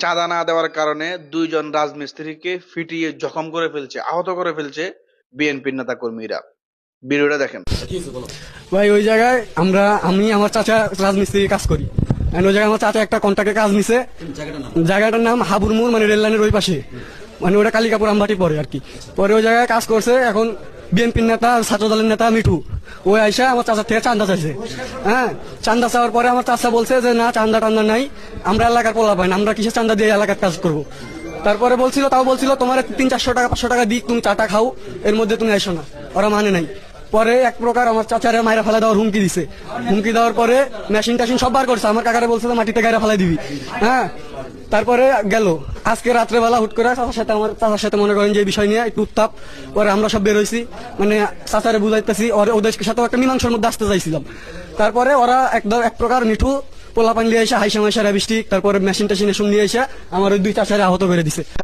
চাঁদা না দেওয়ার কারণে দুইজন রাজমিস্ত্রিকে ফিটিয়ে জখম করে ফেলছে, আহত করে ফেলছে বিএনপির নেতা কর্মীরা। ভিডিওটা দেখেন। ভাই ওই জায়গায় আমি আমার চাচা রাজমিস্ত্রির কাজ করি। ওই জায়গায় আমার চাচা একটা কন্ট্রাক্টে কাজ নিছে। জায়গাটার নাম হাবুর মোড়, মানে রেল লাইনের ওই পাশে, মানে ওটা কালিকাপুর আমবাটি পরে আর কি। পরে ওই জায়গায় কাজ করছে। এখন বিএনপির নেতা, ছাত্র দলের নেতা মিঠু, ওই আইসা আমার চাচার থেকে চান্দা চাইছে। হ্যাঁ, চান্দা চাওয়ার পরে আমার চাচা বলছে যে না, চান্দা টান্দা নাই, আমরা এলাকার পোলা পাই না, আমরা কিসের চান্দা দিয়ে এলাকার কাজ করবো। তারপরে বলছিল তোমার 300-400 টাকা 500 টাকা দিক, তুমি চাটা খাও, এর মধ্যে তুমি আইসো না। ওরা মানে নাই। পরে এক প্রকার আমার চাচারে মাইরা ফেলা দেওয়ার হুমকি দিছে। হুমকি দেওয়ার পরে মেশিন টেশিন সব বার করছে। আমার কাকারে বলছে মাটিতে গাইরা ফেলাই দিবি। হ্যাঁ, তারপরে গেল আজকে রাত্রেবেলা হুট করে আমার চাচার সাথে মনে করেন যে এই বিষয় নিয়ে একটু উত্তাপ। পরে আমরা সব বের হয়েছি, মানে চাচারে বুঝাইতেছি, ওদের সাথে একটা মীমাংসার মধ্যে আসতে চাইছিলাম। তারপরে ওরা এক প্রকার মিঠু পোলা পানি নিয়ে এসে হাইসা মাইসা র্যাবিস্টিক, তারপরে মেশিন টেশিন এসব নিয়ে এসে আমার ওই দুই চাচারে আহত করে দিছে।